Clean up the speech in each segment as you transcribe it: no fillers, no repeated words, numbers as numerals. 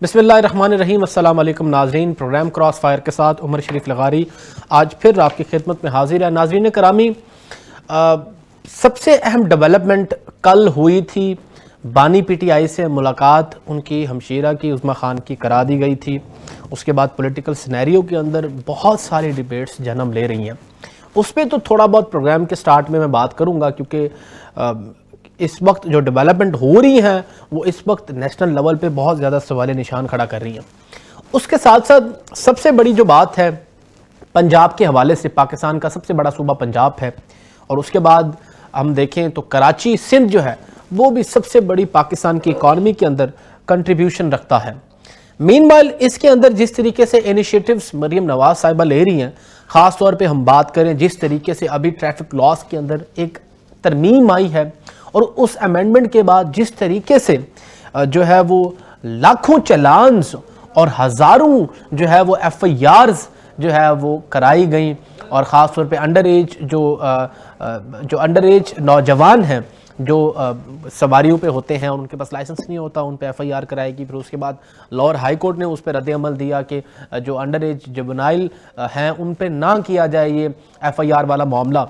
बिस्मिल्लाहिर्रहमानिर्रहीम। अस्सलाम वालेकुम नाजरीन। प्रोग्राम क्रॉस फायर के साथ उमर शरीफ लगारी आज फिर आपकी खिदमत में हाजिर है। नाजरीन करामी, सबसे अहम डेवलपमेंट कल हुई थी। बानी पीटीआई से मुलाकात उनकी हमशीरा की उज़्मा खान की करा दी गई थी। उसके बाद पॉलिटिकल सिनेरियो के अंदर बहुत सारी डिबेट्स जन्म ले रही हैं। उस पर तो थोड़ा बहुत प्रोग्राम के स्टार्ट में मैं बात करूँगा, क्योंकि इस वक्त जो डेवलपमेंट हो रही हैं वो इस वक्त नेशनल लेवल पे बहुत ज़्यादा सवाल निशान खड़ा कर रही हैं। उसके साथ साथ सबसे बड़ी जो बात है पंजाब के हवाले से, पाकिस्तान का सबसे बड़ा सूबा पंजाब है, और उसके बाद हम देखें तो कराची सिंध जो है वो भी सबसे बड़ी पाकिस्तान की इकॉनमी के अंदर कंट्रीब्यूशन रखता है। मीनवाइल इसके अंदर जिस तरीके से इनिशिएटिव्स मरीम नवाज साहिबा ले रही हैं, ख़ास तौर पे हम बात करें जिस तरीके से अभी ट्रैफिक लॉस के अंदर एक तरमीम आई है, और उस अमेंडमेंट के बाद जिस तरीके से जो है वो लाखों चलान्स और हज़ारों जो है वो एफआईआर्स जो है वो कराई गई, और ख़ास तौर पे अंडर एज जो अंडर एज नौजवान हैं जो सवारियों पे होते हैं और उनके पास लाइसेंस नहीं होता, उन पे एफआईआर कराएगी। फिर उसके बाद लाहौर हाई कोर्ट ने उस पर रद्द अमल दिया कि जो अंडर एज जुवेनाइल हैं उन पे ना किया जाए ये एफआईआर वाला मामला।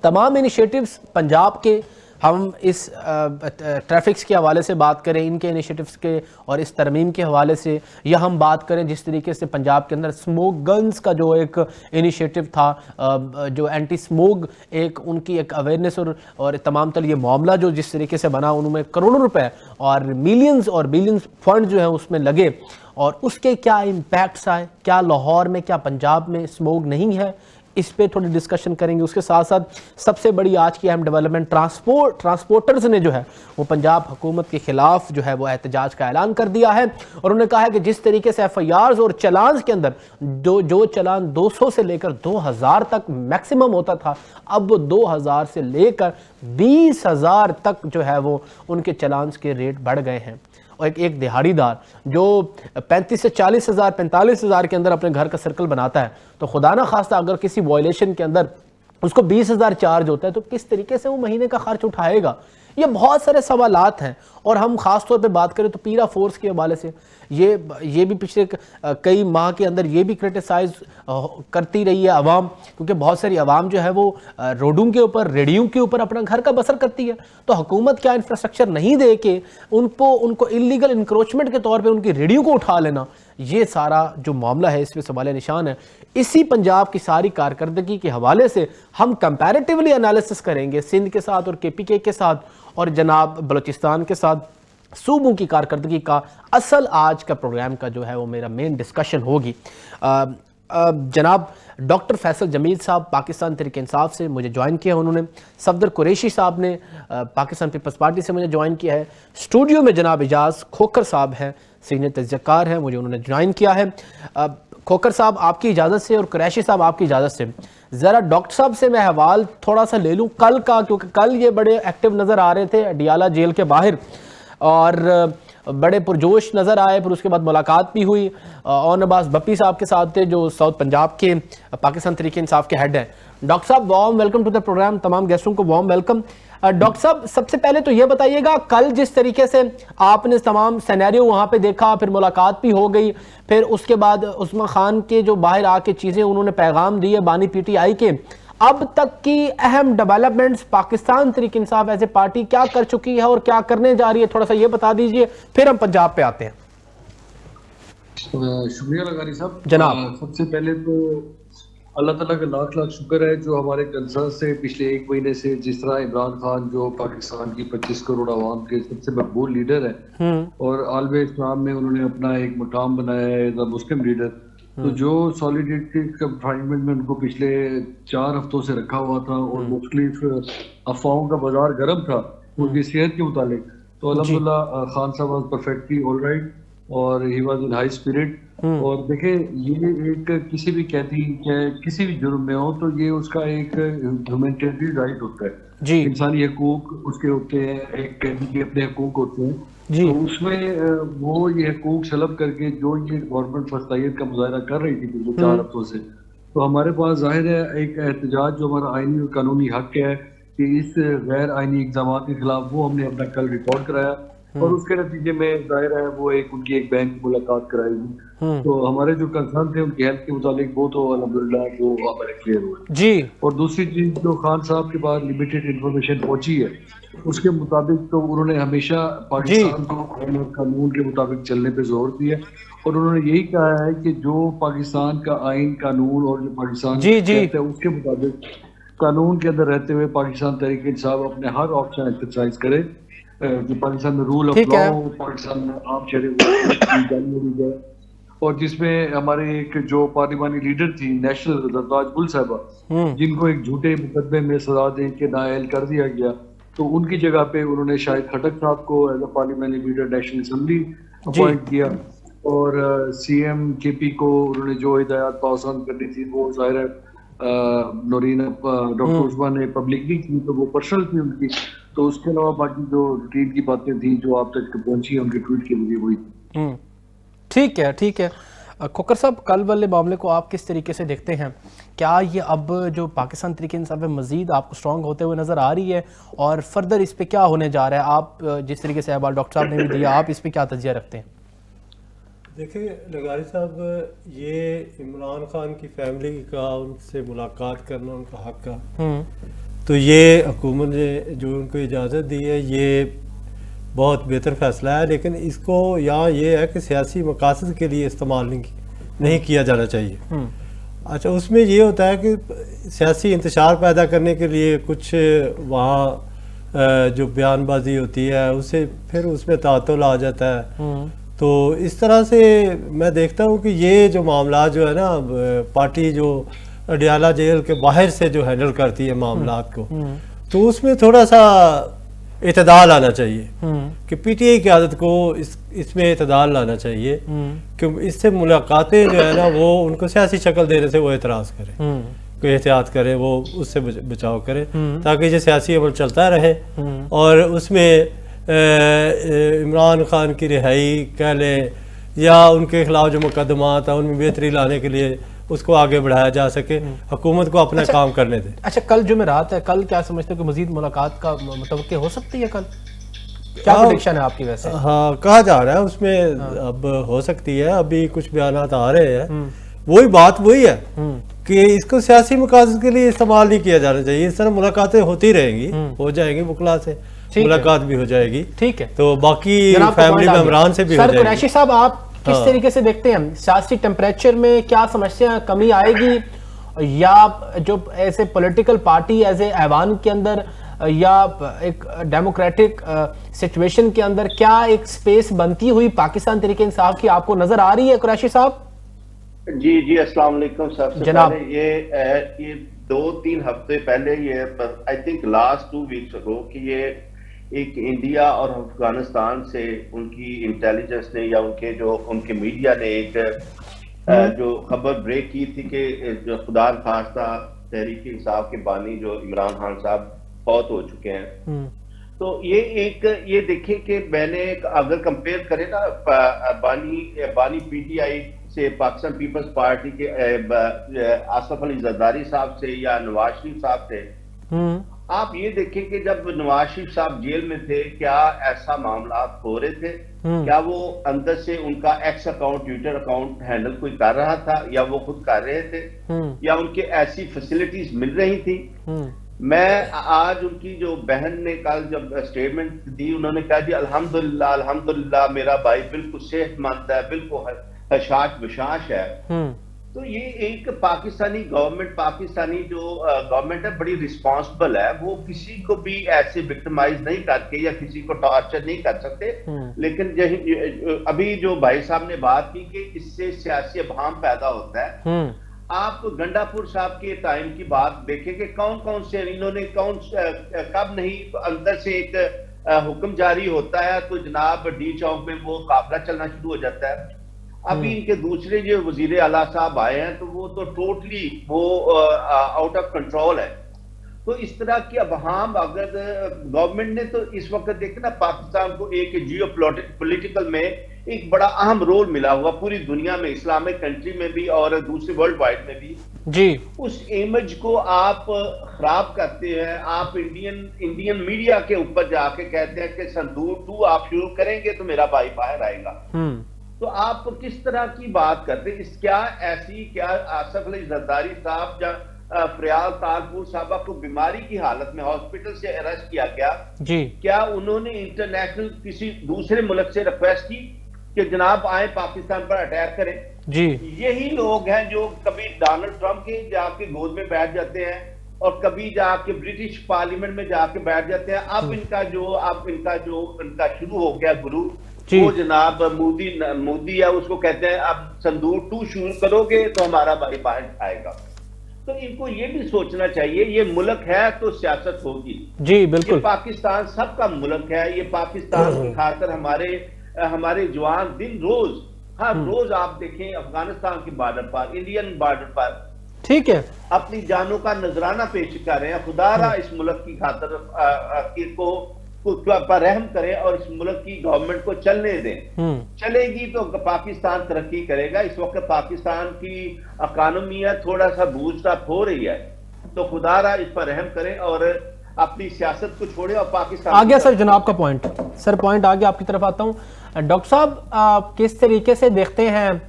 तमाम इनिशिएटिव्स पंजाब के, हम इस ट्रैफिक्स के हवाले से बात करें, इनके इनिशिएटिव्स के और इस तरमीम के हवाले से, या हम बात करें जिस तरीके से पंजाब के अंदर स्मोक गन्स का जो एक इनिशिएटिव था, जो एंटी स्मोक एक उनकी एक अवेयरनेस और तमाम तर ये मामला जो जिस तरीके से बना, उनमें करोड़ों रुपए और मिलियंस और बिलियंस फंड जो है उसमें लगे, और उसके क्या इम्पैक्ट्स आए, क्या लाहौर में, क्या पंजाब में स्मोक नहीं है, इस पे थोड़ी डिस्कशन करेंगे। उसके साथ साथ सबसे बड़ी आज की अहम डेवलपमेंट, ट्रांसपोर्टर्स ने जो है वो पंजाब हुकूमत के खिलाफ जो है वो एहतजाज का ऐलान कर दिया है, और उन्होंने कहा है कि जिस तरीके से एफआईआर्स और चलान के अंदर जो चलान 200 से लेकर 2000 तक मैक्सिमम होता था, अब वो 2000 से लेकर 20,000 तक जो है वो उनके चलान के रेट बढ़ गए हैं। और एक दिहाड़ीदार जो 35 से 40 हज़ार 45 हज़ार के अंदर अपने घर का सर्कल बनाता है, तो खुदा ना खास्ता अगर किसी वायलेशन के अंदर उसको 20,000 चार्ज होता है, तो किस तरीके से वो महीने का खर्च उठाएगा। ये बहुत सारे सवालात हैं। और हम ख़ास तौर पे बात करें तो पीरा फोर्स के हवाले से ये भी पिछले कई माह के अंदर ये भी क्रिटिसाइज करती रही है आवाम, क्योंकि बहुत सारी आवाम जो है वो रोडों के ऊपर, रेडियो के ऊपर अपना घर का बसर करती है। तो हुकूमत क्या इंफ्रास्ट्रक्चर नहीं दे के उनको इलीगल इंक्रोचमेंट के तौर पे उनकी रेडियो को उठा लेना, ये सारा जो मामला है इस पर सवाल निशान है। इसी पंजाब की सारी कारकर्दगी के हवाले से हम कंपैरेटिवली एनालिसिस करेंगे सिंध के साथ और केपीके के साथ और जनाब बलूचिस्तान के साथ, सूबों की कारकर्दगी का असल आज का प्रोग्राम का जो है वो मेरा मेन डिस्कशन होगी। जनाब डॉक्टर फैसल जमील साहब पाकिस्तान तहरीक इंसाफ से मुझे ज्वाइन किया है उन्होंने। सफदर कुरैशी साहब ने पाकिस्तान पीपल्स पार्टी से मुझे ज्वाइन किया है। स्टूडियो में जनाब इजाज़ खोखर साहब हैं, सीनियर तजज़ियाकार हैं, मुझे उन्होंने ज्वाइन किया है। खोखर साहब आपकी इजाज़त से और कुरैशी साहब आपकी इजाज़त से ज़रा डॉक्टर साहब से मैं हवाल थोड़ा सा ले लूँ कल का, क्योंकि कल ये बड़े एक्टिव नज़र आ रहे थे अडियाला जेल के बाहर और बड़े पुरजोश नज़र आए। फिर उसके बाद मुलाकात भी हुई और नवाज बप्पी साहब के साथ थे जो साउथ पंजाब के पाकिस्तान तहरीक इंसाफ के हेड हैं। डॉक्टर साहब warm welcome to the program, तमाम गेस्टों को वार्म वेलकम। डॉक्टर साहब सबसे पहले तो ये बताइएगा, कल जिस तरीके से आपने तमाम सिनेरियो वहाँ पे देखा, फिर मुलाकात भी हो गई, फिर उसके बाद उस्मा खान के जो बाहर आके चीज़ें उन्होंने पैगाम दिए बानी पीटीआई के, अब तक की अहम developments Pakistan Tehreek Insaf as a party क्या कर चुकी है और क्या करने जा रही है, थोड़ा सा ये बता दीजिए, फिर हम पंजाब पे आते हैं। शुक्रिया लगारी साहब। जनाब सबसे पहले तो अल्लाह ताला का लाख लाख शुक्र है जो हमारे कंसर्न से पिछले एक महीने से, जिस तरह इमरान खान जो पाकिस्तान की 25 करोड़ आवाम के सबसे मकबूल लीडर है और आलम इस्लाम में उन्होंने अपना एक मुकाम बनाया है एज अ मुस्लिम लीडर, तो जो सॉलिडिटी कंफाइनमेंट में उनको पिछले 4 हफ्तों से रखा हुआ था और मुख्तलिफ अफवाहों का बाजार गर्म था उनकी सेहत के मुतालिक, तो अल्हम्दुलिल्लाह खान साहब वाज परफेक्टली ऑल राइट और he was in high spirit. और देखें, ये एक किसी भी कैदी किसी भी जुर्म में हो तो ये उसका एक ह्यूमैनिटेरियन राइट होता है, इंसानी हकूक उसके होते हैं, एक कैदी के अपने हकूक होते हैं, तो उसमें वो ये हकूक सलब करके जो ये गवर्नमेंट फस्तायत का मुजाहरा कर रही थी पिछले 4 हफ्तों से, तो हमारे पास जाहिर है एक एहतजाज जो हमारा आईनी और कानूनी हक है कि इस गैर आईनी इक़दाम के खिलाफ, वो हमने अपना कल रिकॉर्ड कराया और उसके नतीजे में जाहिर है वो उनकी एक बैंक मुलाकात कराएगी। तो हमारे जो कंसर्न थे उनकी हेल्थ के मुतालिक वो तो अल्हम्दुलिल्लाह वो हमारे क्लियर हुए। जी और दूसरी चीज जो खान साहब के पास लिमिटेड इंफॉर्मेशन पहुंची है उसके मुताबिक तो उन्होंने हमेशा जी पाकिस्तान को आईन और कानून के मुताबिक चलने पे जोर दिया और उन्होंने यही कहा है कि जो पाकिस्तान का आईन कानून और जो पाकिस्तान जी जी कहता है उसके मुताबिक कानून के अंदर रहते हुए पाकिस्तान तहरीक इंसाफ अपने हर ऑप्शन एक्सरसाइज करे कि पाकिस्तान में रूल ऑफ ठीक लॉ है। हो, पाकिस्तान में आम शरीय और जिसमें हमारे एक जो पार्लिमानी लीडर थी नेशनल रताज गुल साहबा जिनको एक झूठे मुकदमे में सजा दे के नाअहल कर दिया गया, तो उनकी जगह पे उन्होंने शाहिद खटक साहब को as a parliamentary leader national assembly जी अपॉइंट किया और सीएम केपी को उन्होंने जो हिदायत पास ऑन करनी थी वो जाहिर है नौरीन डॉक्टर उस्मा ने पब्लिकली की तो वो पर्सनल थी उनकी। तो उसके अलावा बाकी जो रूटीन की बातें थी जो आप तक पहुंची है उनके ट्वीट के लिए वही थी। ठीक है ठीक है। खोकर साहब, कल वाले मामले को आप किस तरीके से देखते हैं? क्या ये अब जो पाकिस्तान तरीके इंसाफ है मज़ीद आपको स्ट्रॉन्ग होते हुए नज़र आ रही है और फर्दर इस पे क्या होने जा रहा है? आप जिस तरीके से अहवाल डॉक्टर साहब ने भी दिया, आप इस पे क्या तजिया रखते हैं? देखिए लगारी साहब, ये इमरान खान की फैमिली का उनसे मुलाकात करना उनका हक का, तो ये हुकूमत ने जो उनको इजाज़त दी है ये बहुत बेहतर फैसला है, लेकिन इसको यहाँ ये है कि सियासी मकासद के लिए इस्तेमाल नहीं किया जाना चाहिए। अच्छा, उसमें ये होता है कि सियासी इंतशार पैदा करने के लिए कुछ वहाँ जो बयानबाजी होती है उससे फिर उसमें तातुल आ जाता है। तो इस तरह से मैं देखता हूँ कि ये जो मामला जो है ना, पार्टी जो अडियाला जेल के बाहर से जो हैंडल करती है मामलात को, तो उसमें थोड़ा सा इतदाल आना चाहिए कि पीटीआई की आदत को इसमें इतदाल लाना चाहिए कि इससे मुलाकातें जो है ना वो उनको सियासी शक्ल देने से वो एतराज़ करें, कोई एहतियात करे, वो उससे बचाव करे ताकि ये सियासी अमल चलता रहे और उसमें इमरान खान की रिहाई कह लें या उनके खिलाफ जो मुकदमात हैं उनमें बेहतरी लाने के लिए उसको आगे बढ़ाया जा सके, हुकूमत को अपना काम करने दें। अच्छा, कल जुमेरात है, कल क्या समझते हो कि मजीद मुलाकात का मतलब हो सकती है? कल क्या प्रेडिक्शन है आपकी वैसे? हाँ, कहा जा रहा है उसमें अब हो सकती है, अभी कुछ बयानात आ रहे हैं। वही बात वही है कि इसको सियासी मकासद के लिए इस्तेमाल नहीं किया जाना चाहिए। इस तरह मुलाकातें होती रहेंगी, हो जाएंगी, बुकला से मुलाकात भी हो जाएगी, ठीक है, तो बाकी फैमिली मेंबरान से भी हो जाएगी। कुरैशी साहब, आप किस तरीके से देखते हैं सियासी टेम्परेचर में क्या समस्या कमी आएगी या जो ऐसे पॉलिटिकल पार्टी एज ए ऐवान के अंदर या एक डेमोक्रेटिक सिचुएशन के अंदर क्या एक स्पेस बनती हुई पाकिस्तान तरीके इंसाफ की आपको नजर आ रही है कुरैशी साहब? जी जी, अस्सलाम वालेकुम। सबसे पहले ये 2-3 हफ्ते पहले ये I think last 2 weeks ago कि ये एक इंडिया और अफगानिस्तान से उनकी इंटेलिजेंस ने या उनके मीडिया ने एक जो खबर ब्रेक की थी कि जो खुदा खास्ता तहरीक इंसाफ के बानी जो इमरान खान साहब फौत हो चुके हैं। तो ये देखें कि मैंने अगर कंपेयर करें ना बानी पीटीआई से पाकिस्तान पीपल्स पार्टी के आसफ अली जरदारी साहब से या नवाज शरीफ साहब से, आप ये देखें कि जब नवाज शरीफ साहब जेल में थे क्या ऐसा मामला हो रहे थे? क्या वो अंदर से उनका x account, Twitter account handle कोई कर रहा था या वो खुद कर रहे थे या उनके ऐसी फैसिलिटीज मिल रही थी? मैं आज उनकी जो बहन ने कल जब स्टेटमेंट दी, उन्होंने कहा जी अल्हम्दुलिल्लाह अल्हम्दुलिल्लाह मेरा भाई बिल्कुल सेहतमंद है, बिल्कुल हशाश बशाश है। तो ये एक पाकिस्तानी गवर्नमेंट, पाकिस्तानी जो गवर्नमेंट है बड़ी रिस्पॉन्सिबल है, वो किसी को भी ऐसे विक्टिमाइज नहीं करके या किसी को टॉर्चर नहीं कर सकते। लेकिन अभी जो भाई साहब ने बात की कि इससे सियासी अभाम पैदा होता है, आप गंडापुर साहब के टाइम की बात देखें कि कौन कौन से इन्होंने कब नहीं अंदर से एक हुक्म जारी होता है तो जनाब डी चौक में वो काफिला चलना शुरू हो जाता है। अभी इनके दूसरे जो वजीर आला साहब आए हैं तो वो तो टोटली वो आउट ऑफ कंट्रोल है। तो इस तरह की अभाम अगर गवर्नमेंट ने तो इस वक्त देखना पाकिस्तान को एक जियो पॉलिटिकल में एक बड़ा अहम रोल मिला हुआ पूरी दुनिया में, इस्लामिक कंट्री में भी और दूसरे वर्ल्ड वाइड में भी जी। उस इमेज को आप खराब करते हैं। आप इंडियन मीडिया के ऊपर जाके कहते हैं कि संदूर 2 आप शुरू करेंगे तो मेरा भाई बाहर आएगा। तो आप किस तरह की बात करते हैं? क्या आसफ अली जरदारी साहब या फरियाल तारपुर साहबा को बीमारी की हालत में हॉस्पिटल से अरेस्ट किया गया जी, क्या उन्होंने इंटरनेशनल किसी दूसरे मुल्क से रिक्वेस्ट की कि जनाब आए पाकिस्तान पर अटैक करें जी? यही लोग हैं जो कभी डोनाल्ड ट्रंप के जाके गोद में बैठ जाते हैं और कभी जाके ब्रिटिश पार्लियामेंट में जाके बैठ जाते हैं। अब इनका शुरू हो गया गुरु, वो जनाब मोदी है, उसको कहते हैं अब संदूर 2 शुरू करोगे तो हमारा भाई बाहर आएगा। तो इनको ये भी सोचना चाहिए, ये मुल्क है तो सियासत होगी जी, बिल्कुल। ये पाकिस्तान सबका मुल्क है, ये पाकिस्तान की खातिर हमारे जवान दिन रोज हर रोज आप देखें अफगानिस्तान के बॉर्डर पर, इंडियन बॉर्डर पर, ठीक है, अपनी जानों का नजराना पेश कर रहे हैं। खुदारा इस मुल्क की खातिर पर रहम करें और इस मुल्क की गवर्नमेंट को चलने दें। चलेगी तो पाकिस्तान तरक्की करेगा। इस वक्त पाकिस्तान की इकोनॉमी है थोड़ा सा बूस्ट अप हो रही है, तो खुदारा इस पर रहम करें और अपनी सियासत को छोड़े और पाकिस्तान आ गया। सर जनाब का पॉइंट, सर पॉइंट आ गया, आपकी तरफ आता हूं। डॉक्टर साहब किस तरीके से देखते हैं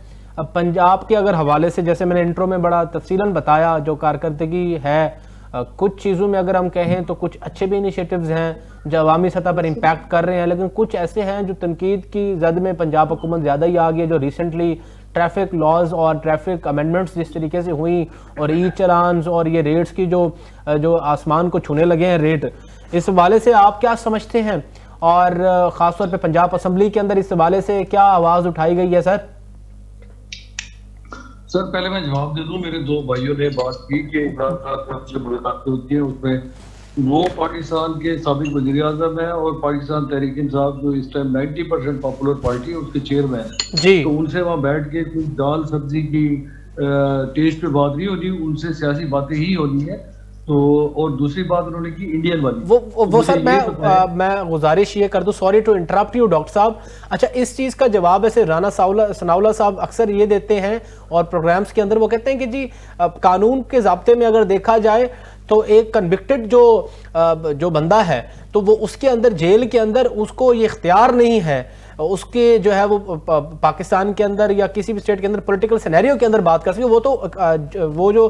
पंजाब के अगर हवाले से, जैसे मैंने इंट्रो में बड़ा तफसीलन बताया जो कारकर्दगी है, कुछ चीज़ों में अगर हम कहें तो कुछ अच्छे भी इनिशिएटिव्स हैं जो अवामी सतह पर इम्पैक्ट कर रहे हैं, लेकिन कुछ ऐसे हैं जो तनकीद की जद में पंजाब हुकूमत ज़्यादा ही आ गई है। जो रिसेंटली ट्रैफिक लॉज और ट्रैफिक अमेंडमेंट्स जिस तरीके से हुई और ई चलान्स और ये रेट्स की जो आसमान को छूने लगे हैं रेट, इस हवाले से आप क्या समझते हैं? और ख़ासतौर पर पंजाब असम्बली के अंदर इस हवाले से क्या आवाज़ उठाई गई है? सर पहले मैं जवाब दे दूं, मेरे 2 भाइयों ने बात की कि इमरान खान से मुलाकात होती है, उसमें वो पाकिस्तान के साबिक वज़ीर आज़म है और पाकिस्तान तहरीक इंसाफ जो इस टाइम 90% पॉपुलर पार्टी है उसके चेयरमैन जी, तो उनसे वहाँ बैठ के कोई दाल सब्जी की टेस्ट पे बात नहीं होती, उनसे सियासी बातें ही होनी है। तो और दूसरी बात उन्होंने की इंडियन वाली वो सर मैं गुजारिश ये कर दूं, sorry to interrupt you doctor साहब। अच्छा, इस चीज़ का जवाब ऐसे राना सनाउल्लाह साहब अक्सर ये देते हैं और प्रोग्राम्स के अंदर वो कहते हैं कि जी कानून के ज़ाब्ते में अगर देखा जाए तो एक कन्विक्टेड जो बंदा है तो वो उसके अंदर जेल के अंदर उसको ये इख्तियार नहीं है उसके जो है वो पाकिस्तान के अंदर या किसी भी स्टेट के अंदर पॉलिटिकल सिनेरियो के अंदर बात कर सके। वो तो वो जो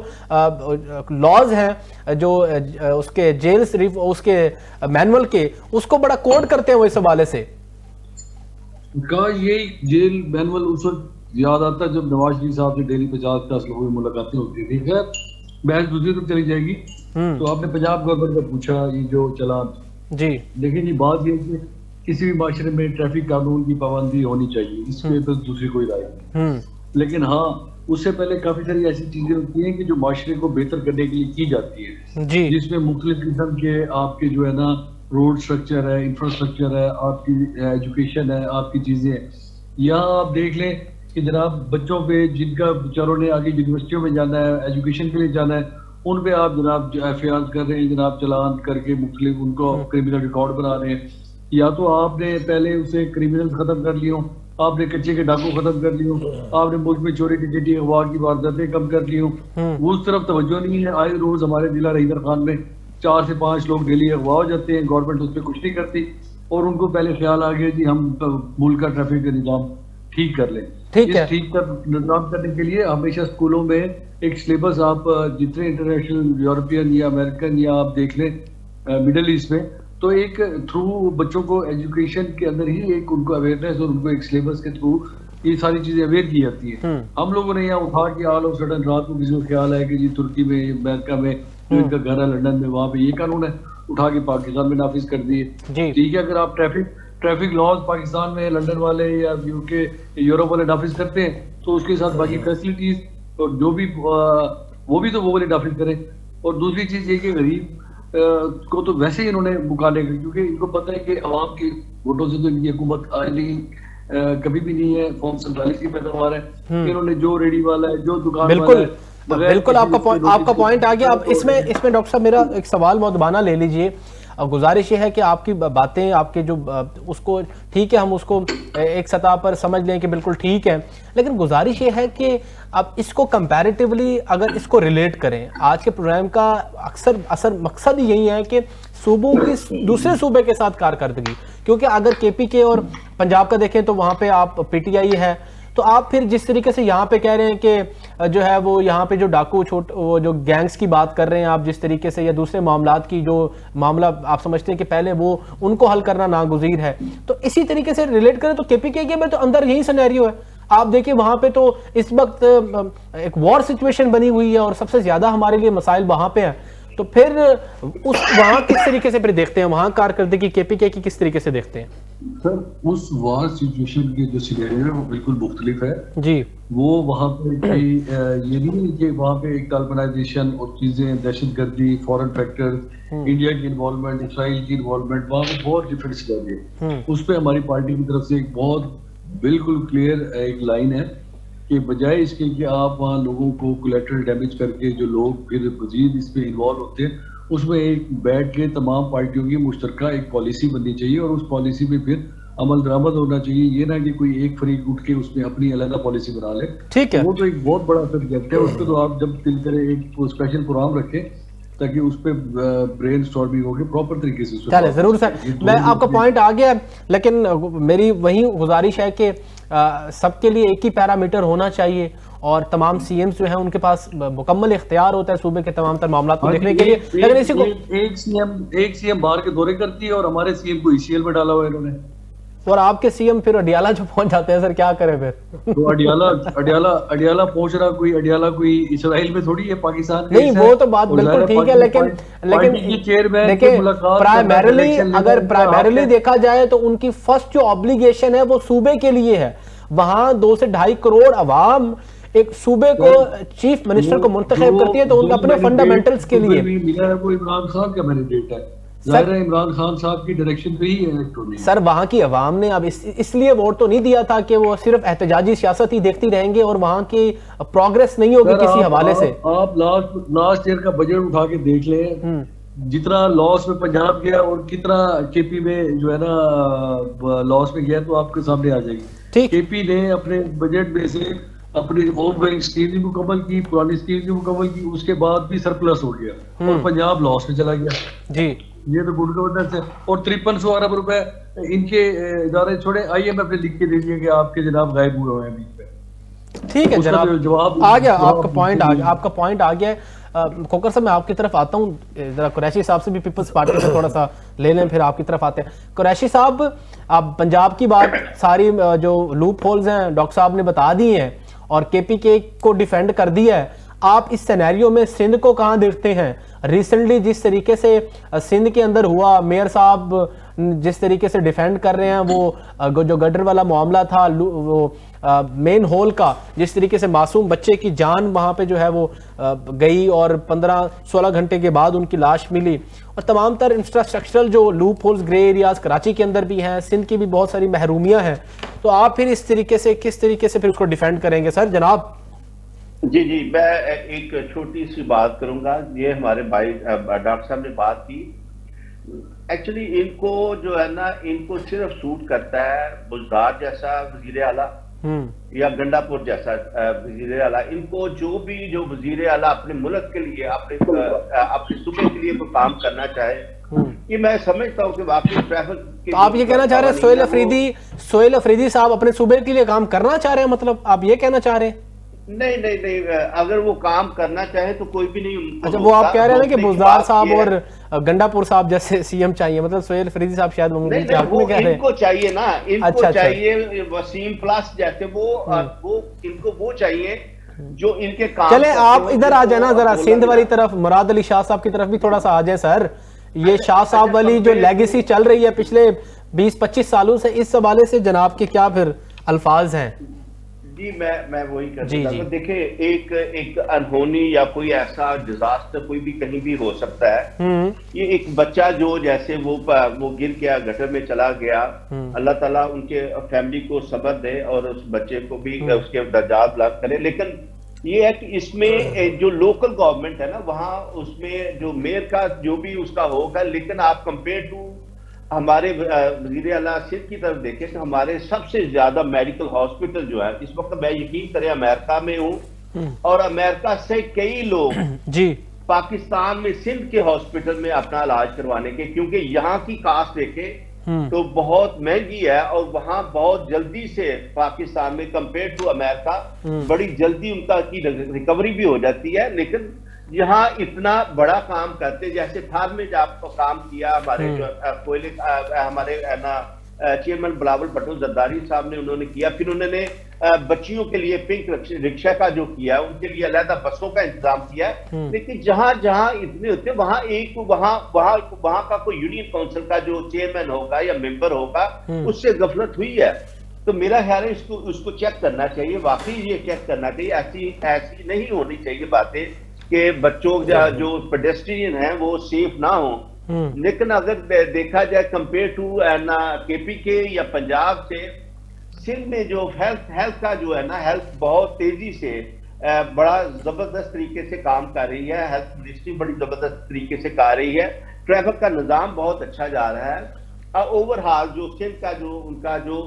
लॉज हैं जो उसके जेल सिर्फ उसके मैनुअल के उसको बड़ा कोड करते हैं वो इस हवाले से का ये जेल मैनुअल उस वक्त याद आता है जब नवाज शरीफ साहब से डेली 50 लोगों की मुलाकातें होती थी। खैर बहस दूसरी तरफ चली जाएगी। तो आपने पंजाब गवर्नमेंट का पूछा ये जो चला जी, लेकिन ये बात ये कि किसी भी माशरे में ट्रैफिक कानून की पाबंदी होनी चाहिए, इसमें तो दूसरी कोई राय नहीं। लेकिन हाँ, उससे पहले काफी सारी ऐसी चीजें होती हैं कि जो माशरे को बेहतर करने के लिए की जाती है जी, जिसमें मुख्तलिफ किस्म के आपके जो है ना रोड स्ट्रक्चर है, इंफ्रास्ट्रक्चर है, आपकी एजुकेशन है, आपकी चीजें। यहाँ आप देख लें कि जनाब बच्चों पे जिनका बेचारों ने आगे यूनिवर्सिटियों में जाना है, एजुकेशन के लिए जाना है, उन पे आप जनाब एफआईआर कर रहे हैं, जनाब चलान करके मुख्तलिफ उनको क्रिमिनल रिकॉर्ड बना रहे हैं। या तो आपने पहले उसे क्रिमिनल खत्म कर लियो, आपने कच्चे के डाकू खत्म कर लियो, आपने मुल्क में चोरी डकैती अगवा की वारदातें कम कर लियो, उस तरफ तवज्जो नहीं है। आए रोज हमारे जिला रहीदर खान में 4 से 5 लोग डेली अगवा हो जाते हैं, गवर्नमेंट उस पर कुछ नहीं करती और उनको पहले ख्याल आ गया जी हम मुल्क का ट्रैफिक का निज़ाम ठीक कर लें। ठीक कर निज़ाम करने के लिए हमेशा स्कूलों में एक सिलेबस आप जितने इंटरनेशनल यूरोपियन या अमेरिकन या आप देख लें मिडल ईस्ट में, तो एक थ्रू बच्चों को एजुकेशन के अंदर ही एक उनको अवेयरनेस और उनको एक सिलेबस के थ्रू ये सारी चीजें अवेयर की जाती है। हम लोगों ने यहाँ उठा के ऑल ऑफ सडन रात को किसी को ख्याल है कि जी तुर्की में, अमेरिका में जो इनका घर है लंदन में, वहाँ पे ये कानून है, उठा के पाकिस्तान में नाफिज कर दिए। ठीक है, अगर आप ट्रैफिक लॉज पाकिस्तान में लंदन वाले या यूके यूरोप वाले नाफिज करते हैं तो उसके साथ बाकी फैसिलिटीज और जो भी वो भी तो वो वाले नाफिज करें। और दूसरी चीज ये कि गरीब को तो वैसे ही इन्होंने मुकाने का, क्योंकि इनको पता है कि अवाम की वोटों से तो इनकी हुकूमत आएगी कभी भी नहीं है। फॉर्म 47 की पैदावार है। इन्होंने जो रेडी वाला है, जो दुकान वाला है, बिल्कुल आपका पॉइंट आ गया। अब इसमें डॉक्टर साहब मेरा एक सवाल मौदबाना ले लीजिए। गुजारिश ये है कि आपकी बातें, आपके जो उसको ठीक है, हम उसको एक सतह पर समझ लें कि बिल्कुल ठीक है, लेकिन गुजारिश ये है कि अब इसको कंपैरेटिवली अगर इसको रिलेट करें, आज के प्रोग्राम का अक्सर मकसद यही है कि सूबों की दूसरे सूबे के साथ कारकर्दगी, क्योंकि अगर केपीके और पंजाब का देखें तो वहाँ पे आप पीटीआई है, तो आप फिर जिस तरीके से यहाँ पे कह रहे हैं कि जो है वो यहाँ पे जो डाकू वो जो गैंग्स की बात कर रहे हैं आप जिस तरीके से, या दूसरे मामलात की जो मामला आप समझते हैं कि पहले वो उनको हल करना नागुज़ीर है, तो इसी तरीके से रिलेट करें तो केपीके के में तो अंदर यही सिनेरियो है। आप देखिए वहाँ पे तो इस वक्त एक वॉर सिचुएशन बनी हुई है और सबसे ज़्यादा हमारे लिए मसाइल वहाँ पे हैं, तो फिर वहाँ किस तरीके से फिर देखते हैं, वहाँ कारकर्दगी केपीके की किस तरीके से देखते हैं? सर उस वार सिचुएशन के जो सिनेरियो है वो बिल्कुल मुख्तलिफ है जी। वो वहाँ पे ये नहीं है कि वहाँ पे एक गाल्वनाइजेशन और चीजें, दहशतगर्दी, फॉरेन फैक्टर्स, इंडिया की इन्वॉल्वमेंट, इसराइल की इन्वॉल्वमेंट, वहाँ पे बहुत डिफरेंट सिनेरियो है। उस पर हमारी पार्टी की तरफ से एक बहुत बिल्कुल क्लियर एक लाइन है कि बजाय इसके कि आप वहाँ लोगों को कोलैटरल डैमेज करके जो लोग फिर मजीद इस पे इन्वॉल्व होते हैं, उसमें एक बैठ के तमाम पार्टियों की मुश्तरका एक पॉलिसी बननी चाहिए और उस पॉलिसी में फिर अमल दरामद होना चाहिए। ये ना कि कोई एक फरीक उठ के उसमें अपनी अलग पॉलिसी बना ले, ठीक है, वो तो एक बहुत बड़ा सब्जेक्ट है। उस पर तो आप जब दिल करे एक स्पेशल प्रोग्राम रखें ताकि उस पे ब्रेन स्टॉर्मिंग होगी प्रॉपर तरीके से। चले जरूर सर, मैं आपका पॉइंट आ गया, लेकिन मेरी वही गुजारिश है कि सबके लिए एक ही पैरामीटर होना चाहिए और तमाम सीएम्स जो हैं उनके पास मुकम्मल इख्तियार होता है सूबे के तमाम तर मामला को देखने के लिए, लेकिन इसी को एक सीएम बाहर के दौरे करती है और हमारे सीएम को ईसीएल में डाला हुआ है इन्होंने, और आपके सीएम फिर अडियाला जो पहुंच जाते हैं, सर क्या करें फिर? तो अडियाला पहुंच रहा, कोई अडियाला कोई इसराइल में थोड़ी है, पाकिस्तान नहीं, वो तो बात बिल्कुल ठीक है, लेकिन अगर प्राइमरीली देखा जाए तो उनकी फर्स्ट जो ऑब्लिगेशन है वो सूबे के लिए है। वहां 2 से 2.5 करोड़ अवाम एक सूबे को चीफ मिनिस्टर को मुंतखब करती है, तो उनके अपने फंडामेंटल्स के लिए मिला है वो इमरान खान का मैंडेट है, ज़ाहिर है इमरान खान साहब की डायरेक्शन पे ही है। सर वहां की अवाम ने अब इसलिए वोट तो नहीं दिया था कि वो सिर्फ एहतजाजी सियासत ही देखती रहेंगे और वहां की प्रोग्रेस नहीं होगी किसी हवाले से। आप लास्ट ईयर का बजट उठा के देख ले, जितना लॉस में पंजाब गया और कितना केपी में जो है ना लॉस में गया, तो आपके सामने आ जाएगी। केपी ने अपने बजट में से अपनी ऑनगोइंग स्कीम भी मुकम्मल की, पुरानी स्कीम भी मुकम्मल की, उसके बाद भी सरप्लस हो गया और पंजाब लॉस में चला गया जी। ये तो गुड गवर्नेंस है। और 5300 अरब रुपए इनके इदारे छोड़े, IMF ने लिख के दे दिया कि आपके जनाब गायब हुए हैं बीच में। ठीक है जनाब, जवाब आ गया आपका पॉइंट, आपका पॉइंट आ गया। खोकर साहब मैं आपकी तरफ आता हूँ, जरा कुरैशी साहब से भी पीपल्स पार्टी से थोड़ा सा ले लें, फिर आपकी तरफ आते हैं। कुरैशी साहब, आप पंजाब की बात सारी जो लूप होल्स हैं डॉक्टर साहब ने बता दी हैं और केपीके को डिफेंड कर दिया है। आप इस सिनेरियो में सिंध को कहाँ देखते हैं? रिसेंटली जिस तरीके से सिंध के अंदर हुआ, मेयर साहब जिस तरीके से डिफेंड कर रहे हैं, वो जो गटर वाला मामला था, वो मेन होल का, जिस तरीके से मासूम बच्चे की जान वहाँ पे जो है वो गई और 15-16 घंटे के बाद उनकी लाश मिली, और तमाम तर इंफ्रास्ट्रक्चरल जो loop holes grey areas Karachi के अंदर भी हैं, सिंध की भी बहुत सारी महरूमियाँ हैं, तो आप फिर इस तरीके से किस तरीके से फिर उसको डिफेंड करेंगे सर? जनाब जी, मैं एक छोटी सी बात करूंगा। ये हमारे भाई डॉक्टर साहब ने बात की, एक्चुअली इनको जो है ना, इनको सिर्फ सूट करता है बुज़दार जैसा वजीर आला या गंडापुर जैसा वजीर आला। इनको जो वजीर आला अपने मुल्क के लिए, अपने सूबे के लिए कोई काम करना चाहे, ये मैं समझता हूँ कि वाकई ट्रैफिक। तो आप ये कहना चाह रहे हैं सोहेल अफरीदी साहब अपने सूबे के लिए काम करना चाह रहे हैं, मतलब आप ये कहना चाह रहे हैं? नहीं, अगर वो काम करना चाहे तो कोई भी नहीं। अच्छा, वो आप कह रहे हैं कि बुज़दार साहब और गंडापुर साहब जैसे सीएम चाहिए, मतलब सोहेल अफरीदी साहब शायद इनको चाहिए ना, इनको चाहिए वसीम प्लस जैसे वो इनको वो चाहिए जो इनके काम। चले आप इधर आ जाए ना जरा, सिंध वाली तरफ, मुराद अली शाह साहब की तरफ भी थोड़ा सा आ जाए सर। ये शाह साहब वाली जो लेगेसी चल रही है पिछले 20-25 सालों से, इस हवाले से जनाब के क्या फिर अल्फाज हैं? जी, मैं वही कहता हूँ। देखिए, एक अनहोनी या कोई ऐसा डिजास्टर कोई भी कहीं भी हो सकता है। ये एक बच्चा जो जैसे वो गिर गया, गटर में चला गया, अल्लाह ताला उनके फैमिली को सब्र दे और उस बच्चे को भी उसके दर्जात बुलंद करे। लेकिन ये है कि इसमें जो लोकल गवर्नमेंट है ना, वहाँ उसमें जो मेयर का जो भी उसका होगा, लेकिन आप कंपेयर टू हमारे वजीर आला सिंध की तरफ देखें तो हमारे सबसे ज्यादा मेडिकल हॉस्पिटल जो है इस वक्त, मैं यकीन करें अमेरिका में हूँ और अमेरिका से कई लोग जी पाकिस्तान में सिंध के हॉस्पिटल में अपना इलाज करवाने के, क्योंकि यहाँ की कास्ट देखें तो बहुत महंगी है और वहां बहुत जल्दी से पाकिस्तान में कंपेयर टू अमेरिका बड़ी जल्दी उनका की रिकवरी भी हो जाती है। लेकिन यहाँ इतना बड़ा काम करते, जैसे थार में आपको काम किया हमारे जो कोयले हमारे ना चेयरमैन बिलावल भुट्टो जरदारी साहब ने उन्होंने किया, फिर उन्होंने बच्चियों के लिए पिंक रिक्शा का जो किया, उनके लिए अलग बसों का इंतजाम किया। लेकिन जहां जहां इतने होते वहां एक वहां का कोई यूनियन काउंसिल का जो चेयरमैन होगा या मेंबर होगा उससे गफलत हुई है। तो मेरा ख्याल है उसको चेक करना चाहिए, वाकई ये चेक करना चाहिए। ऐसी नहीं होनी चाहिए बातें कि बच्चों जो पेडेस्ट्रियन हैं वो सेफ ना हो। लेकिन अगर देखा जाए कंपेयर टू ना KPK या पंजाब से, सिंध में जो हेल्थ का जो है ना, हेल्थ बहुत तेजी से बड़ा जबरदस्त तरीके से काम कर रही है। हेल्थ मिनिस्ट्री बड़ी जबरदस्त तरीके से कर रही है। ट्रैफिक का निजाम बहुत अच्छा जा रहा है। ओवरऑल जो सिंध का जो उनका जो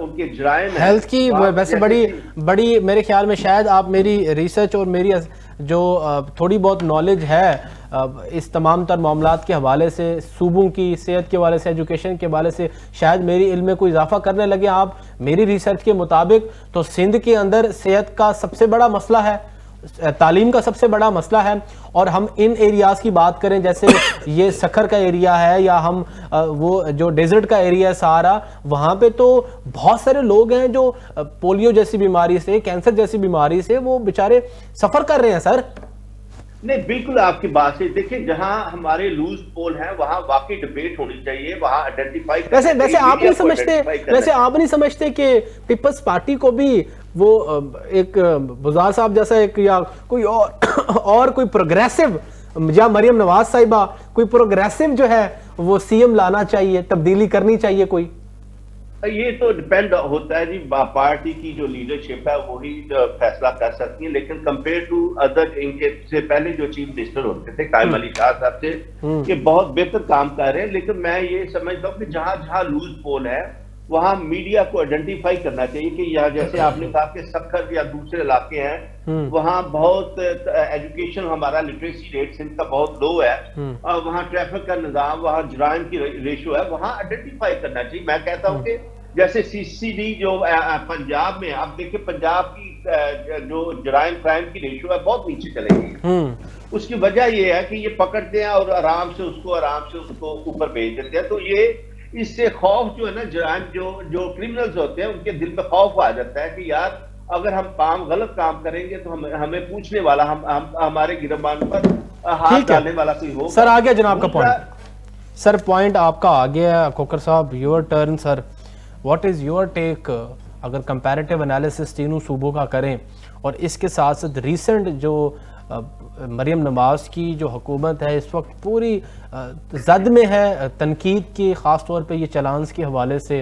उनके जराइम हेल्थ की वैसे बड़ी मेरे ख्याल में, शायद आप मेरी रिसर्च और मेरी जो थोड़ी बहुत नॉलेज है इस तमाम तर मामलात के हवाले से, सूबों की सेहत के हवाले से, एजुकेशन के हवाले से, शायद मेरी इल्म में कोई इजाफा करने लगे आप। मेरी रिसर्च के मुताबिक तो सिंध के अंदर सेहत का सबसे बड़ा मसला है, तालीम का सबसे बड़ा मसला है। और हम इन एरियाज़ की बात करें, जैसे ये सखर का एरिया है या हम वो जो डेजर्ट का एरिया है सहारा, वहाँ पे तो बहुत सारे लोग हैं जो पोलियो जैसी बीमारी से, कैंसर जैसी बीमारी से वो बेचारे सफ़र कर रहे हैं सर। नहीं, बिल्कुल आपकी बात से। देखिए, जहां हमारे लूज पोल हैं वहां वाकई डिबेट होनी चाहिए, वहां आइडेंटिफाई वैसे आप नहीं समझते कि पीपल्स पार्टी को भी वो एक बुज़ार साहब जैसा एक या कोई और कोई प्रोग्रेसिव, या मरियम नवाज साहिबा कोई प्रोग्रेसिव जो है वो CM लाना चाहिए, तब्दीली करनी चाहिए कोई? ये तो डिपेंड होता है जी, पार्टी की जो लीडरशिप है वही फैसला कर सकती है। लेकिन कंपेयर टू अदर, इनके से पहले जो चीफ मिनिस्टर होते थे कायम अली शाह साहब से, ये बहुत बेहतर काम कर रहे हैं। लेकिन मैं ये समझता हूँ कि जहां जहां लूज पोल है वहां मीडिया को आइडेंटिफाई करना चाहिए कि यहाँ जैसे आपने कहा कि सखर या दूसरे इलाके हैं वहां बहुत एजुकेशन, हमारा लिटरेसी रेट सिंध का बहुत लो है और वहां ट्रैफिक का निजाम, वहां जराइम की रेशियो है, वहां आइडेंटिफाई करना चाहिए। मैं कहता हूँ कि जैसे CCD जो पंजाब में, आप देखिए पंजाब की जो जराइम क्राइम की रेशियो है बहुत नीचे चली गई है। उसकी वजह ये है कि ये पकड़ते हैं और आराम से उसको ऊपर भेज देते हैं। तो ये इससे खौफ जो है ना, जराइम जो क्रिमिनल्स होते हैं उनके दिल में खौफ आ जाता है कि यार अगर हम गलत काम करेंगे तो हमें पूछने वाला, हमारे गिरबान पर हाथ डालने वाला कोई होगा। सर आ गया जनाब का पॉइंट। सर पॉइंट आपका आ गया खोकर साहब, your turn sir. What is your take अगर कंपैरेटिव एनालिसिस तीनों सूबों का करें और इसके साथ साथ रीसेंट जो मरियम नवाज की जो हुकूमत है इस वक्त पूरी जद में है तनकीद की, ख़ास तौर पे ये चलान्स के हवाले से,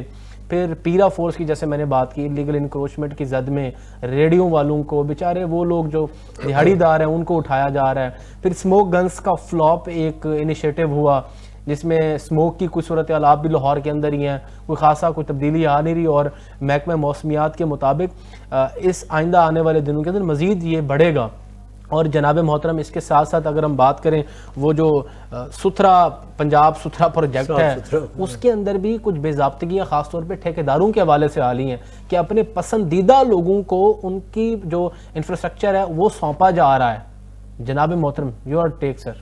फिर पीरा फोर्स की जैसे मैंने बात की, इलीगल इंक्रोचमेंट की जद में रेडियो वालों को, बेचारे वो लोग जो दिहाड़ीदार हैं उनको उठाया जा रहा है, फिर स्मोक गन्स का फ्लॉप एक इनिशिएटिव हुआ जिसमें स्मोक की कुछ सूरत हाल आप भी लाहौर के अंदर ही हैं, कोई खासा कोई तब्दीली आ नहीं रही और महकमा मौसमियात के मुताबिक इस आइंदा आने वाले दिनों के अंदर मज़ीद ये बढ़ेगा। और जनाब मोहतरम इसके साथ साथ अगर हम बात करें वो जो पंजाब सुथरा प्रोजेक्ट है उसके अंदर भी कुछ बेज़ाब्तगियाँ ख़ास तौर पे ठेकेदारों के हवाले से आ रही हैं कि अपने पसंदीदा लोगों को उनकी जो इंफ्रास्ट्रक्चर है वो सौंपा जा रहा है। जनाब मोहतरम योर टेक सर।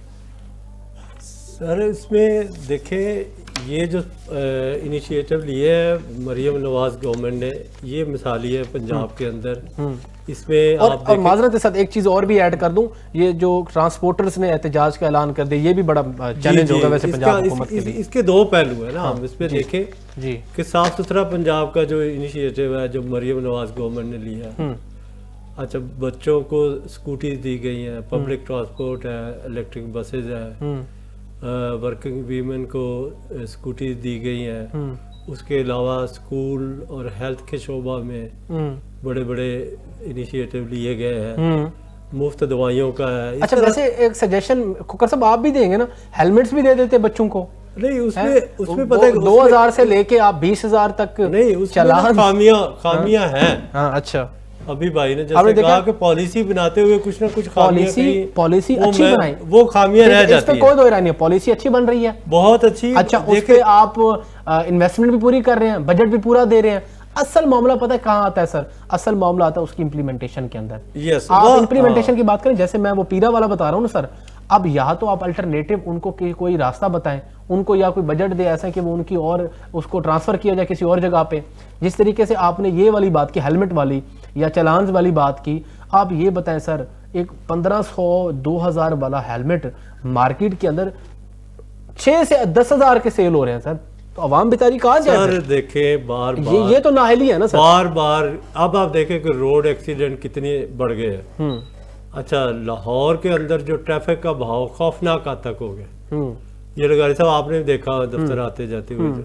सर इसमें देखें ये जो इनिशिएटिव लिए है मरियम नवाज गवर्नमेंट ने, ये मिसाली है पंजाब के अंदर। इसमें और माजरत के साथ एक चीज़ और भी ऐड कर दूं, ये जो ट्रांसपोर्टर्स ने एहतजाज का ऐलान कर दिया, ये भी बड़ा चैलेंज होगा वैसे पंजाब हुकूमत के लिए। इसके दो पहलू है ना, हम इसमें देखें जी कि साफ सुथरा पंजाब का जो इनिशिएटिव है जो मरियम नवाज गवर्नमेंट ने लिया है, अच्छा बच्चों को स्कूटीज दी गई हैं, पब्लिक ट्रांसपोर्ट है, इलेक्ट्रिक बसेज है, वर्किंग वीमेन को स्कूटीज दी गई हैं, उसके अलावा स्कूल और हेल्थ के शोबा में बड़े बड़े इनिशिएटिव लिए गए हैं, मुफ्त दवाइयों का है। अच्छा, वैसे एक सजेशन खोकर साहब आप भी देंगे ना, हेलमेट्स भी दे देते बच्चों को। नहीं, उसमें पता है 2000 से लेके आप 20,000 तक नहीं, उसमें चालान खामियां हैं। हाँ, अच्छा, अभी भाई ने जैसे कहा कि पॉलिसी बनाते हुए कुछ ना कुछ पॉलिसी अच्छी बनाई, वो खामियां रह जाती है। इस पे कोई दो राय नहीं है, पॉलिसी अच्छी बन रही है, बहुत अच्छी। अच्छा, उस पे आप इन्वेस्टमेंट भी पूरी कर रहे हैं, बजट भी पूरा दे रहे हैं। असल मामला पता है कहाँ आता है सर? असल मामला आता है उसकी इम्प्लीमेंटेशन के अंदर। यस, आप इम्प्लीमेंटेशन की बात करें, जैसे मैं वो पीरा वाला बता रहा हूँ ना सर, अब यहाँ तो आप अल्टरनेटिव उनको कोई रास्ता बताएं उनको, या कोई बजट दे ऐसा कि वो उनकी और उसको ट्रांसफर किया जाए किसी और जगह पे। जिस तरीके से आपने ये वाली बात की, हेलमेट वाली या चलान्स वाली बात की, आप ये बताएं सर, एक 1500-2000 वाला हेलमेट मार्केट के अंदर 6 से 10,000 के सेल हो रहे हैं सर, तो अवाम बेचारी कहाँ जाए? सर देखें, बार बार ये तो नाहली है ना सर, बार बार। अब आप देखें कि रोड एक्सीडेंट कितने बढ़ गए हैं। अच्छा, लाहौर के अंदर जो ट्रैफिक का भाव खौफनाक हद तक हो गया। ये लगारी साहब आपने देखा दफ्तर आते जाते हुए,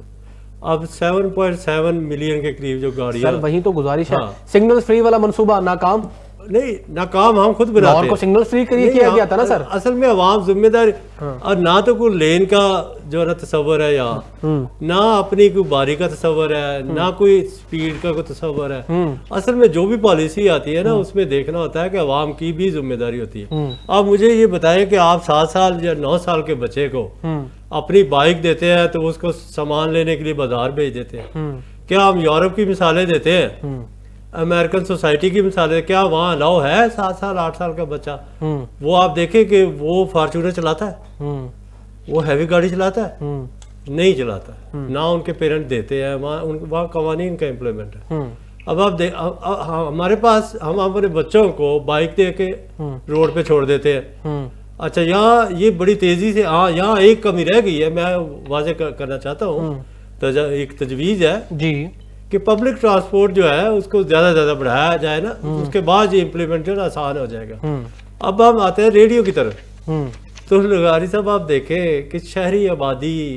अब 7.7 मिलियन के करीब जो गाड़ियां, सर वही तो गुजारिश है। सिग्नल फ्री वाला मंसूबा नाकाम, नहीं नाकाम हम खुद बनाते हैं। को सिग्नल फ्री किया गया था ना सर। असल में अवाम जिम्मेदार, और ना तो कोई लेन का जो है ना तस्वर है यहाँ, ना अपनी कोई बारी का तस्वर है, ना कोई स्पीड का कोई तस्वर है। असल में जो भी पॉलिसी आती है ना, उसमें देखना होता है कि अवाम की भी जिम्मेदारी होती है। अब मुझे ये बताएं कि आप 7 साल या 9 साल के बच्चे को अपनी बाइक देते हैं तो उसको सामान लेने के लिए बाजार भेज देते हैं। क्या हम यूरोप की मिसालें देते हैं, अमेरिकन सोसाइटी की मिसालें, क्या वहाँ अलाउ है 7 साल 8 साल का बच्चा? वो आप देखें कि वो फॉर्च्यूनर चलाता है, वो हैवी गाड़ी चलाता है? नहीं चलाता है। ना उनके पेरेंट देते हैं, वहाँ कवानीन का इम्प्लीमेंट है। अब आप हमारे पास, हम अपने बच्चों को बाइक दे के रोड पे छोड़ देते हैं। अच्छा, यहाँ ये बड़ी तेजी से, हाँ यहाँ एक कमी रह गई है, मैं वाजे करना चाहता हूँ, एक तजवीज़ है जी कि पब्लिक ट्रांसपोर्ट जो है उसको ज़्यादा से ज़्यादा बढ़ाया जाए ना, उसके बाद ये इम्प्लीमेंटेशन आसान हो जाएगा। अब हम आते हैं रेडियो की तरफ। तो लगारी साहब आप देखें कि शहरी आबादी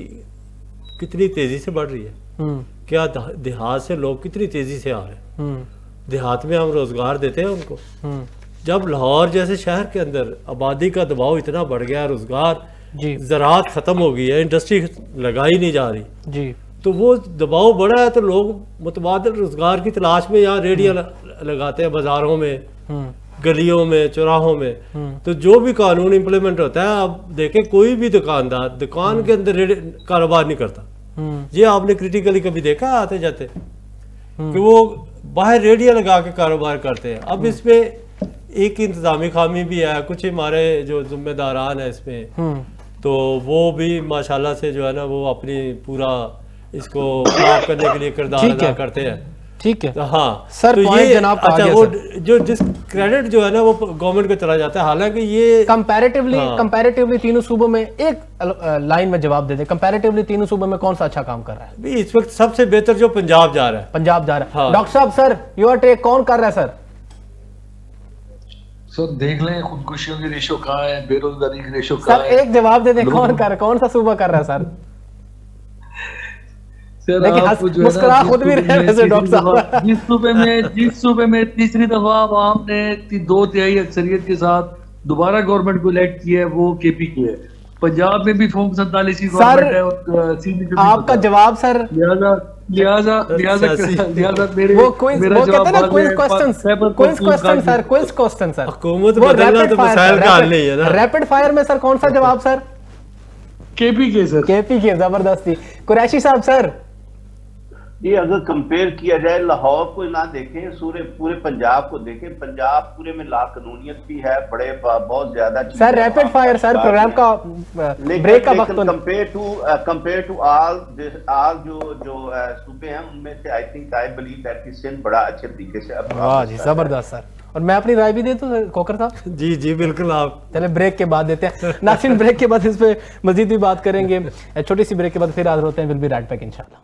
कितनी तेज़ी से बढ़ रही है। क्या देहात से लोग कितनी तेज़ी से आ रहे हैं। देहात में हम रोज़गार देते हैं उनको। जब लाहौर जैसे शहर के अंदर आबादी का दबाव इतना बढ़ गया, रोज़गार, ज़राअत ख़त्म हो गई है, इंडस्ट्री लगाई नहीं जा रही जी, तो वो दबाव बढ़ा है, तो लोग मुतबादिल रोजगार की तलाश में यहाँ रेडियां लगाते हैं, बाजारों में, गलियों में, चौराहों में। तो जो भी कानून इम्प्लीमेंट होता है, आप देखें कोई भी दुकानदार दुकान के अंदर कारोबार नहीं करता। ये आपने क्रिटिकली कभी देखा आते जाते कि वो बाहर रेडियां लगा के कारोबार करते हैं। अब इसमें एक इंतजामी खामी भी है, कुछ हमारे जो जिम्मेदारान है इसमें, तो वो भी माशाल्लाह से जो है ना, वो अपनी पूरा इसको खराब करने के लिए किरदार अदा करते हैं। ठीक है, हाँ सर, तो ये जनाब अच्छा, वो जो डिस्क्रेडिट जो है ना, वो गवर्नमेंट को चला जाता है। हालांकि ये कंपैरेटिवली तीनों सूबों में, एक लाइन में जवाब दे दे, कंपैरेटिवली तीनों सूबों में कौन सा अच्छा काम कर रहा है इस वक्त? सबसे बेहतर जो पंजाब जा रहा है। पंजाब जा रहा है। डॉक्टर साहब सर, योर टेक, कौन कर रहा है सर? सर देख लें खुदकुशियों की रेशो कहाँ है, बेरोजगारी की रेशो कहाँ है। सर एक जवाब दे दे, कौन सा सूबा कर रहा है सर? मुस्कुरा खुद भी रहे वैसे डॉक्टर साहब। जिस सूबे में तीसरी दफा आवाम ने 2/3 अक्सरियत के साथ दोबारा गवर्नमेंट को इलेक्ट किया है, वो केपी की है। पंजाब में भी फॉर्म 47 की गवर्नमेंट है और आपका जवाब सर, लिहाजा मेरे वो कहते हैं ना क्विज क्वेश्चन सर, हुकूमत बदलना तो मसाइल का हल नहीं है ना। रैपिड फायर में सर कौन सा जवाब सर? केपी के सर, केपी के, जबरदस्ती। कुरैशी साहब सर, ये अगर कंपेयर किया जाए, लाहौर को ना देखें, पूरे पंजाब को देखें, पंजाब पूरे में लाकानूनियत भी है, बहुत ज्यादा sir. Rapid fire sir, program का ब्रेक का वक्त। कंपेयर टू ऑल जो सूबे हैं, उनमें से आई बिलीव दैट कि सिंध बड़ा अच्छे तरीके से। वाह जी, जबरदस्त सर। और मैं अपनी राय भी दे दूं कोकर साहब? जी जी बिल्कुल। आप चले ब्रेक के बाद देते हैं नाज़रीन, ब्रेक के बाद इस पे मजीद भी बात करेंगे। छोटी सी ब्रेक के बाद फिर हाजिर होते हैं। विल बी राइट बैक इंशाल्लाह।